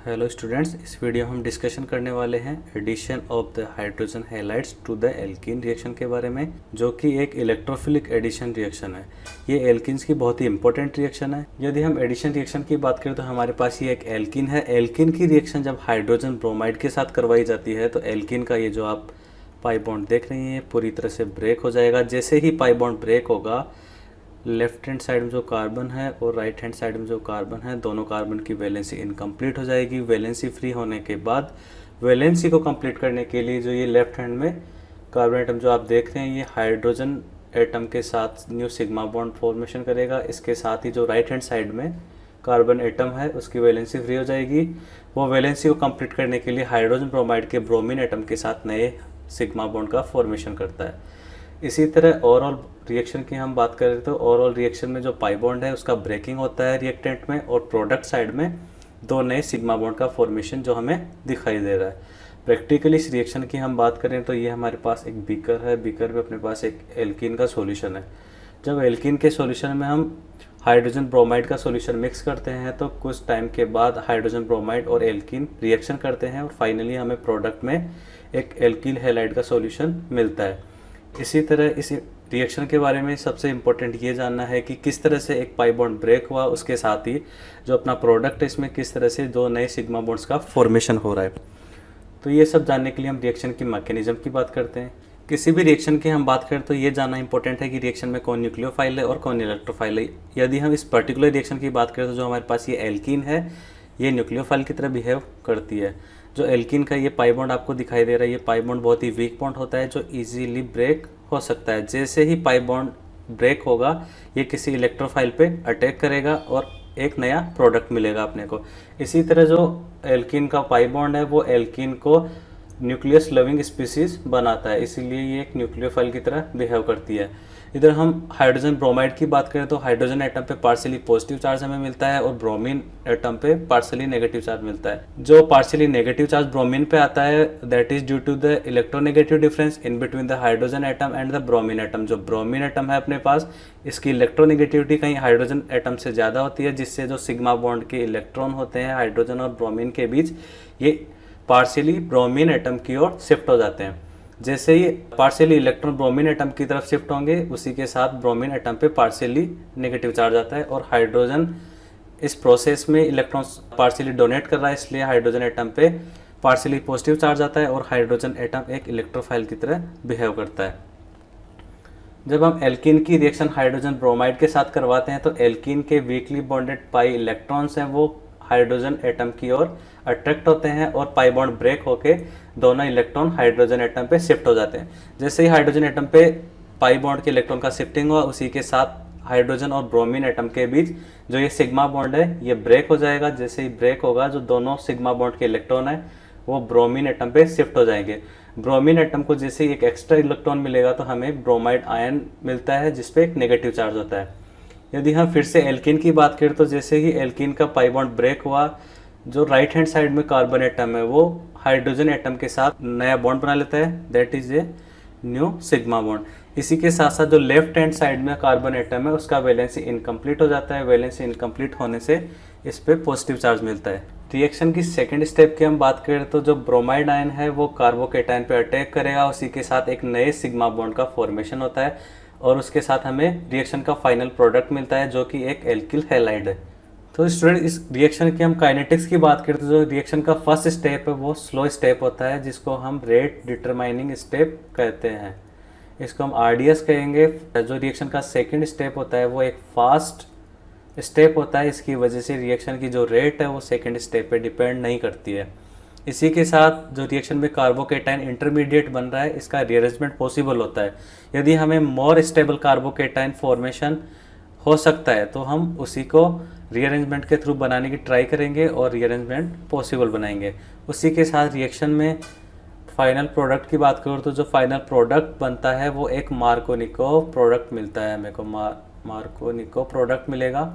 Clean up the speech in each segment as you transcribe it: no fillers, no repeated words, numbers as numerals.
Hello students, इस video में हम डिस्कशन करने वाले हैं addition of the hydrogen halides to the alkene reaction के बारे में, जो कि एक इलेक्ट्रोफिलिक एडिशन रिएक्शन है। ये एल्कीन्स की बहुत ही इंपॉर्टेंट रिएक्शन है। यदि हम एडिशन रिएक्शन की बात करें तो हमारे पास ये एक एल्कीन है। एल्कीन की रिएक्शन जब हाइड्रोजन ब्रोमाइड के साथ करवाई जाती है तो एल्कीन का ये जो आप पाई बॉन्ड देख रहे हैं पूरी तरह से ब्रेक हो जाएगा। जैसे ही पाई बॉन्ड ब्रेक होगा, लेफ्ट हैंड साइड में जो कार्बन है और राइट हैंड साइड में जो कार्बन है, दोनों कार्बन की वैलेंसी इनकम्प्लीट हो जाएगी। वैलेंसी फ्री होने के बाद वैलेंसी को कंप्लीट करने के लिए जो ये लेफ्ट हैंड में कार्बन एटम जो आप देख रहे हैं, ये हाइड्रोजन एटम के साथ न्यू सिग्मा बॉन्ड फॉर्मेशन करेगा। इसके साथ ही जो राइट हैंड साइड में कार्बन एटम है उसकी वैलेंसी फ्री हो जाएगी। वो वैलेंसी को कंप्लीट करने के लिए हाइड्रोजन ब्रोमाइड के ब्रोमीन एटम के साथ नए सिग्मा बॉन्ड का फॉर्मेशन करता है। इसी तरह ओवरऑल रिएक्शन की हम बात करें तो ओवरऑल रिएक्शन में जो पाई बॉन्ड है उसका ब्रेकिंग होता है रिएक्टेंट में, और प्रोडक्ट साइड में दो नए सिग्मा बॉन्ड का फॉर्मेशन जो हमें दिखाई दे रहा है। प्रैक्टिकली इस रिएक्शन की हम बात करें तो ये हमारे पास एक बीकर है। बीकर में अपने पास एक एल्कीन का सॉल्यूशन है। जब एल्कीन के सॉल्यूशन में हम हाइड्रोजन ब्रोमाइड का सॉल्यूशन मिक्स करते हैं तो कुछ टाइम के बाद हाइड्रोजन ब्रोमाइड और एल्कीन रिएक्शन करते हैं और फाइनली हमें प्रोडक्ट में एक एल्कील हैलाइड का सॉल्यूशन मिलता है। इसी तरह इस रिएक्शन के बारे में सबसे इम्पोर्टेंट ये जानना है कि किस तरह से एक पाई बॉन्ड ब्रेक हुआ, उसके साथ ही जो अपना प्रोडक्ट है इसमें किस तरह से दो नए सिग्मा बॉन्ड्स का फॉर्मेशन हो रहा है। तो ये सब जानने के लिए हम रिएक्शन की मैकेनिज्म की बात करते हैं। किसी भी रिएक्शन की हम बात करें तो ये जानना इंपॉर्टेंट है कि रिएक्शन में कौन न्यूक्लियोफाइल है और कौन इलेक्ट्रोफाइल है। यदि हम इस पर्टिकुलर रिएक्शन की बात करें तो जो हमारे पास ये एल्कीन है ये न्यूक्लियोफाइल की तरह बिहेव करती है। जो एल्कीन का ये पाई बॉन्ड आपको दिखाई दे रहा है, ये पाई बॉन्ड बहुत ही वीक बॉन्ड होता है जो इजीली ब्रेक हो सकता है। जैसे ही पाई बॉन्ड ब्रेक होगा ये किसी इलेक्ट्रोफाइल पे अटैक करेगा और एक नया प्रोडक्ट मिलेगा अपने को। इसी तरह जो एल्कीन का पाई बॉन्ड है वो एल्कीन को न्यूक्लियस लविंग स्पीसीज बनाता है, इसीलिए ये एक न्यूक्लियोफाइल की तरह बिहेव करती है। इधर हम हाइड्रोजन ब्रोमाइड की बात करें तो हाइड्रोजन एटम पे पार्शियली पॉजिटिव चार्ज हमें मिलता है और ब्रोमीन एटम पे पार्शियली नेगेटिव चार्ज मिलता है। जो पार्शियली नेगेटिव चार्ज ब्रोमीन पे आता है that is due to the electronegative difference in between the hydrogen atom and the bromine atom. जो ब्रोमीन एटम है अपने पास, इसकी इलेक्ट्रोनेगेटिविटी कहीं हाइड्रोजन एटम से ज़्यादा होती है, जिससे जो सिग्मा बॉन्ड के इलेक्ट्रॉन होते हैं हाइड्रोजन और ब्रोमीन के बीच, ये पार्शियली ब्रोमीन एटम की ओर शिफ्ट हो जाते हैं। जैसे ही पार्शियली इलेक्ट्रॉन ब्रोमीन एटम की तरफ शिफ्ट होंगे उसी के साथ ब्रोमीन एटम पे पार्शियली नेगेटिव चार्ज आता है और हाइड्रोजन इस प्रोसेस में इलेक्ट्रॉन्स पार्शियली डोनेट कर रहा है, इसलिए हाइड्रोजन एटम पे पार्शियली पॉजिटिव चार्ज आता है और हाइड्रोजन एटम एक इलेक्ट्रोफाइल की तरह बिहेव करता है। जब हम एल्कीन की रिएक्शन हाइड्रोजन ब्रोमाइड के साथ करवाते हैं तो एल्कीन के वीकली बॉन्डेड पाई इलेक्ट्रॉन्स हैं वो हाइड्रोजन एटम की ओर अट्रैक्ट होते हैं और पाई बॉन्ड ब्रेक होके दोनों इलेक्ट्रॉन हाइड्रोजन एटम पे शिफ्ट हो जाते हैं। जैसे ही हाइड्रोजन एटम पे पाई बॉन्ड के इलेक्ट्रॉन का शिफ्टिंग हुआ उसी के साथ हाइड्रोजन और ब्रोमीन एटम के बीच जो ये सिग्मा बॉन्ड है ये ब्रेक हो जाएगा। जैसे ही ब्रेक होगा जो दोनों सिग्मा बॉन्ड के इलेक्ट्रॉन है वो ब्रोमीन एटम पे शिफ्ट हो जाएंगे। ब्रोमीन एटम को जैसे एक एक्स्ट्रा इलेक्ट्रॉन मिलेगा तो हमें ब्रोमाइड आयन मिलता है जिसपे एक नेगेटिव चार्ज होता है। यदि हम फिर से एल्कीन की बात करें तो जैसे ही एल्कीन का पाई बॉन्ड ब्रेक हुआ, जो राइट हैंड साइड में कार्बन एटम है वो हाइड्रोजन एटम के साथ नया बॉन्ड बना लेता है, that is a new sigma bond. इसी के साथ साथ जो लेफ्ट हैंड साइड में कार्बन एटम है उसका वैलेंसी इनकम्प्लीट हो जाता है। वैलेंसी इनकम्प्लीट होने से इस पे पॉजिटिव चार्ज मिलता है। रिएक्शन की सेकंड स्टेप की हम बात करें तो जो ब्रोमाइड आयन है वो कार्बोकेटायन पे अटैक करेगा, उसी के साथ एक नए सिग्मा बॉन्ड का फॉर्मेशन होता है और उसके साथ हमें रिएक्शन का फाइनल प्रोडक्ट मिलता है जो कि एक एल्किल हैलाइड है। तो स्टूडेंट इस रिएक्शन की हम काइनेटिक्स की बात करें तो जो रिएक्शन का फर्स्ट स्टेप है वो स्लो स्टेप होता है जिसको हम रेट डिटरमाइनिंग स्टेप कहते हैं, इसको हम आरडीएस कहेंगे। जो रिएक्शन का सेकंड स्टेप होता है वो एक फास्ट स्टेप होता है, इसकी वजह से रिएक्शन की जो रेट है वो सेकंड स्टेप पे डिपेंड नहीं करती है। इसी के साथ जो रिएक्शन में कार्बोकेटाइन इंटरमीडिएट बन रहा है इसका रीअरेंजमेंट पॉसिबल होता है। यदि हमें मोर स्टेबल कार्बोकेटाइन फॉर्मेशन हो सकता है तो हम उसी को रीअरेंजमेंट के थ्रू बनाने की ट्राई करेंगे और रीअरेंजमेंट पॉसिबल बनाएंगे। उसी के साथ रिएक्शन में फाइनल प्रोडक्ट की बात करूँ तो जो फाइनल प्रोडक्ट बनता है वो एक मार्कोनिकोव प्रोडक्ट मिलता है। हमें को मार्कोनिकोव प्रोडक्ट मिलेगा।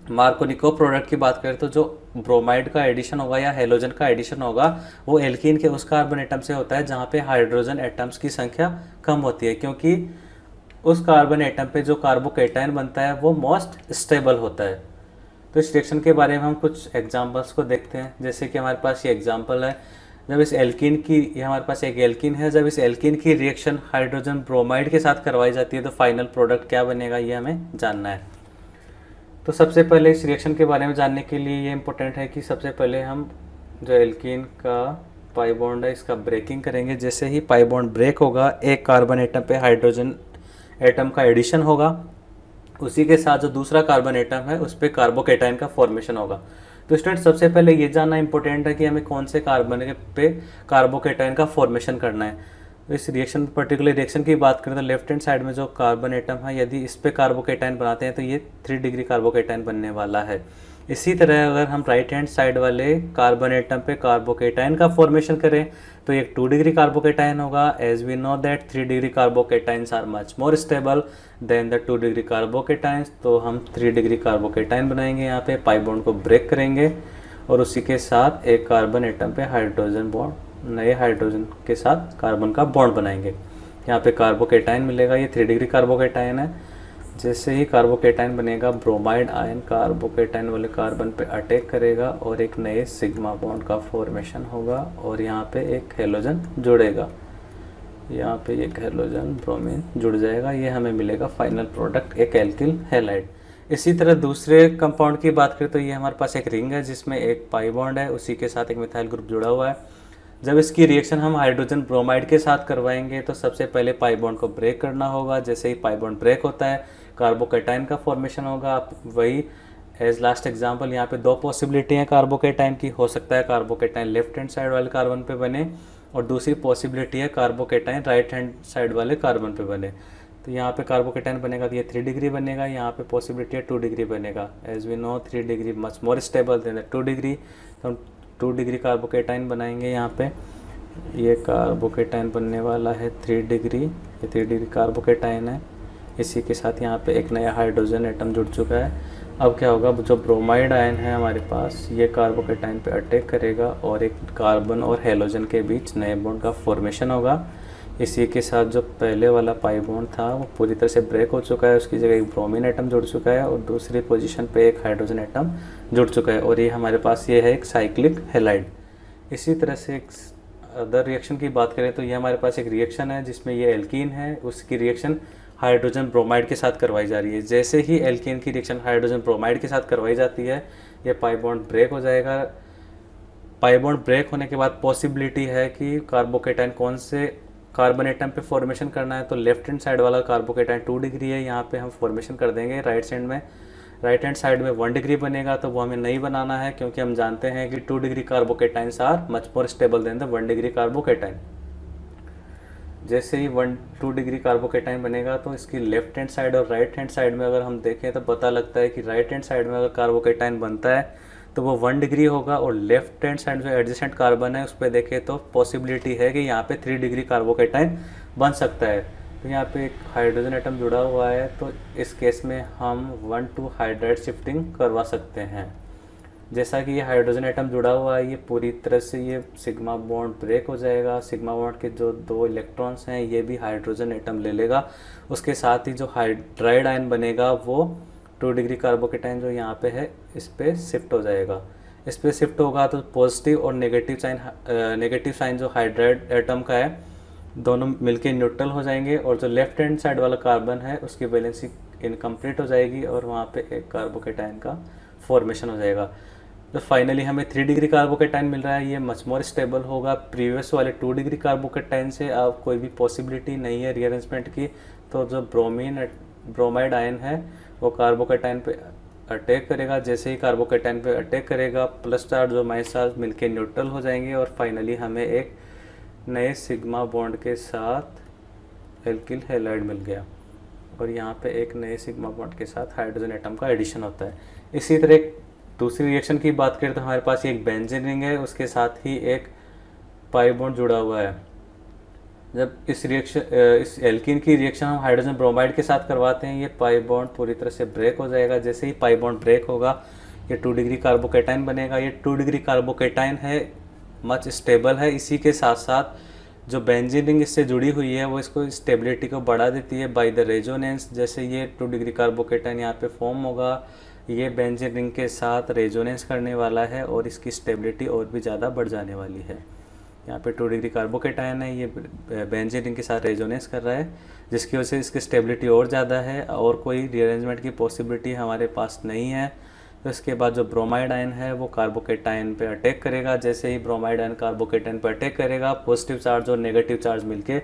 मार्कोनिकोव प्रोडक्ट की बात करें तो जो ब्रोमाइड का एडिशन होगा या हेलोजन का एडिशन होगा वो एल्कीन के उस कार्बन एटम से होता है जहाँ पे हाइड्रोजन एटम्स की संख्या कम होती है, क्योंकि उस कार्बन एटम पे जो कार्बोकेटायन बनता है वो मोस्ट स्टेबल होता है। तो इस रिएक्शन के बारे में हम कुछ एग्जांपल्स को देखते हैं। जैसे कि हमारे पास ये एग्जांपल है, जब इस एल्कीन की, ये हमारे पास एक एल्कीन है, जब इस एल्कीन की रिएक्शन हाइड्रोजन ब्रोमाइड के साथ करवाई जाती है तो फाइनल प्रोडक्ट क्या बनेगा, ये हमें जानना है। तो सबसे पहले इस रिएक्शन के बारे में जानने के लिए ये इम्पोर्टेंट है कि सबसे पहले हम जो एल्कीन का पाई बॉन्ड है इसका ब्रेकिंग करेंगे। जैसे ही पाई बॉन्ड ब्रेक होगा, एक कार्बन एटम पे हाइड्रोजन एटम का एडिशन होगा, उसी के साथ जो दूसरा कार्बन एटम है उस पर कार्बोकेटाइन का फॉर्मेशन होगा। तो स्टूडेंट सबसे पहले ये जानना इंपॉर्टेंट है कि हमें कौन से कार्बन पे कार्बोकेटाइन का फॉर्मेशन करना है। तो इस रिएक्शन, पर्टिकुलर रिएक्शन की बात करें तो लेफ्ट हैंड साइड में जो कार्बन एटम है, यदि इस पे कार्बोकेटाइन बनाते हैं तो ये 3 डिग्री कार्बोकेटाइन बनने वाला है। इसी तरह अगर हम राइट हैंड साइड वाले कार्बन एटम पे कार्बोकेटाइन का फॉर्मेशन करें तो ये 2 डिग्री कार्बोकेटाइन होगा। As we know that 3 degree carbocations are much more stable than the 2 degree carbocations, तो हम 3 डिग्री कार्बोकेटाइन बनाएंगे। यहाँ पे पाई बॉन्ड को ब्रेक करेंगे और उसी के साथ एक कार्बन एटम पे हाइड्रोजन बॉन्ड, नए हाइड्रोजन के साथ कार्बन का बॉन्ड बनाएंगे। यहाँ पे कार्बोकेटाइन मिलेगा, ये 3 डिग्री कार्बोकेटाइन है। जैसे ही कार्बोकेटाइन बनेगा, ब्रोमाइड आयन कार्बोकेटाइन वाले कार्बन पे अटैक करेगा और एक नए सिग्मा बॉन्ड का फॉर्मेशन होगा और यहाँ पे एक हेलोजन जुड़ेगा। यहाँ पे एक हेलोजन ब्रोमीन जुड़ जाएगा, ये हमें मिलेगा फाइनल प्रोडक्ट, एक एल्किल हैलाइड। इसी तरह दूसरे कंपाउंड की बात करें तो ये हमारे पास एक रिंग है जिसमें एक पाई बॉन्ड है, उसी के साथ एक मिथाइल ग्रुप जुड़ा हुआ है। जब इसकी रिएक्शन हम हाइड्रोजन ब्रोमाइड के साथ करवाएंगे तो सबसे पहले पाई बॉन्ड को ब्रेक करना होगा। जैसे ही पाई बॉन्ड ब्रेक होता है, कार्बोकेटाइन का फॉर्मेशन होगा। वही एज लास्ट एग्जांपल, यहाँ पे 2 पॉसिबिलिटी हैं कार्बोकेटाइन की। हो सकता है कार्बोकेटाइन लेफ्ट हैंड साइड वाले कार्बन पे बने और दूसरी पॉसिबिलिटी है कार्बोकेटाइन राइट हैंड साइड वाले कार्बन पे बने। तो यहाँ पे कार्बोकेटाइन बनेगा तो ये 3 डिग्री बनेगा, यहाँ पे पॉसिबिलिटी है 2 डिग्री बनेगा। As we know 3 degree much more stable than 2 degree, तो हम 2 डिग्री कार्बोकेटाइन बनाएंगे। यहाँ पे ये कार्बोकेटाइन बनने वाला है 3 डिग्री, ये 3 डिग्री कार्बोकेटाइन है। इसी के साथ यहाँ पे एक नया हाइड्रोजन एटम जुड़ चुका है। अब क्या होगा, जो ब्रोमाइड आयन है हमारे पास, ये कार्बोकेटाइन पे अटैक करेगा और एक कार्बन और हेलोजन के बीच नए बॉन्ड का फॉर्मेशन होगा। इसी के साथ जो पहले वाला पाई बॉन्ड था वो पूरी तरह से ब्रेक हो चुका है, उसकी जगह एक ब्रोमीन एटम जुड़ चुका है और दूसरी पोजीशन पे एक हाइड्रोजन एटम जुड़ चुका है और ये हमारे पास ये है एक साइक्लिक हैलाइड। इसी तरह से एक अदर रिएक्शन की बात करें तो ये हमारे पास एक रिएक्शन है जिसमें ये एल्कीन है, उसकी रिएक्शन हाइड्रोजन ब्रोमाइड के साथ करवाई जा रही है। जैसे ही एल्कीन की रिएक्शन हाइड्रोजन ब्रोमाइड के साथ करवाई जाती है, ये पाई बॉन्ड ब्रेक हो जाएगा। पाई बॉन्ड ब्रेक होने के बाद पॉसिबिलिटी है कि कार्बोकेटाइन कौन से कार्बन एटम पे फॉर्मेशन करना है, तो लेफ्ट हैंड साइड वाला कार्बोकेटाइन 2 डिग्री है, यहाँ पे हम फॉर्मेशन कर देंगे। राइट हैंड साइड में 1 डिग्री बनेगा, तो वो हमें नहीं बनाना है क्योंकि हम जानते हैं कि 2 degree carbocations are much more stable than the 1 degree carbocation. जैसे ही 2 डिग्री कार्बोकेटाइन बनेगा तो इसकी लेफ्ट हैंड साइड और राइट हैंड साइड में अगर हम देखें तो पता लगता है कि राइट हैंड साइड में अगर कार्बोकेटाइन बनता है तो वो 1 डिग्री होगा और लेफ्ट हैंड साइड जो एडजेसेंट कार्बन है उस पर देखें तो पॉसिबिलिटी है कि यहाँ पे 3 डिग्री कार्बोकेटाइन बन सकता है। तो यहाँ पे एक हाइड्रोजन एटम जुड़ा हुआ है, तो इस केस में हम 1,2 हाइड्राइड शिफ्टिंग करवा सकते हैं। जैसा कि ये हाइड्रोजन एटम जुड़ा हुआ है, ये पूरी तरह से ये सिग्मा बॉन्ड ब्रेक हो जाएगा। सिग्मा बॉन्ड के जो 2 इलेक्ट्रॉन्स हैं ये भी हाइड्रोजन एटम ले लेगा। उसके साथ ही जो हाइड्राइड आयन बनेगा वो 2 डिग्री कार्बोकेटाइन जो यहाँ पे है इस पर शिफ्ट हो जाएगा। इस पर शिफ्ट होगा तो पॉजिटिव और नेगेटिव साइन जो हाइड्राइड एटम का है दोनों मिलके न्यूट्रल हो जाएंगे और जो लेफ्ट हैंड साइड वाला कार्बन है उसकी वैलेंसी इनकम्प्लीट हो जाएगी और वहाँ पे एक कार्बोकेटाइन का फॉर्मेशन हो जाएगा। तो फाइनली हमें 3 डिग्री कार्बोकेटाइन मिल रहा है, ये मच मोर स्टेबल होगा। प्रीवियस वाले 2 डिग्री कार्बोकेटाइन से अब कोई भी पॉसिबिलिटी नहीं है रीअरेंजमेंट की, तो जो ब्रोमाइड आयन है वो कार्बोकेटाइन पे अटैक करेगा। जैसे ही कार्बोकेटाइन पे अटैक करेगा, प्लस चार्ज और माइनस चार्ज मिलके न्यूट्रल हो जाएंगे और फाइनली हमें एक नए सिग्मा बॉन्ड के साथ एल्किल हैलाइड मिल गया और यहाँ पे एक नए सिग्मा बॉन्ड के साथ हाइड्रोजन एटम का एडिशन होता है। इसी तरह एक दूसरी रिएक्शन की बात करें तो हमारे पास एक बेंजीन रिंग है, उसके साथ ही एक पाई बॉन्ड जुड़ा हुआ है। जब इस एल्कीन की रिएक्शन हम हाइड्रोजन ब्रोमाइड के साथ करवाते हैं, ये पाई बॉन्ड पूरी तरह से ब्रेक हो जाएगा। जैसे ही पाई बॉन्ड ब्रेक होगा, ये 2 डिग्री कार्बोकेटाइन बनेगा। ये 2 डिग्री कार्बोकेटाइन है, मच स्टेबल है। इसी के साथ साथ जो बेंजीन रिंग इससे जुड़ी हुई है वो इसको स्टेबिलिटी को बढ़ा देती है बाय द रेजोनेंस। जैसे ये 2 डिग्री कार्बोकेटाइन यहाँ पे फॉर्म होगा, ये बेंजीन रिंग के साथ रेजोनेंस करने वाला है और इसकी स्टेबिलिटी और भी ज़्यादा बढ़ जाने वाली है। यहाँ पे 2 डिग्री कार्बोकेटायन है, ये बेंजीन रिंग के साथ रेजोनेंस कर रहा है, जिसकी वजह से इसकी स्टेबिलिटी और ज़्यादा है और कोई रीअरेंजमेंट की पॉसिबिलिटी हमारे पास नहीं है। तो इसके बाद जो ब्रोमाइड आयन है वो कार्बोकेटायन पे अटैक करेगा। जैसे ही ब्रोमाइड आयन कार्बोकेटायन पे अटैक करेगा, पॉजिटिव चार्ज और नेगेटिव चार्ज मिलके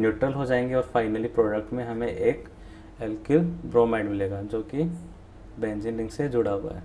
न्यूट्रल हो जाएंगे और फाइनली प्रोडक्ट में हमें एक एल्किल ब्रोमाइड मिलेगा जो कि बेंजीन रिंग से जुड़ा हुआ है।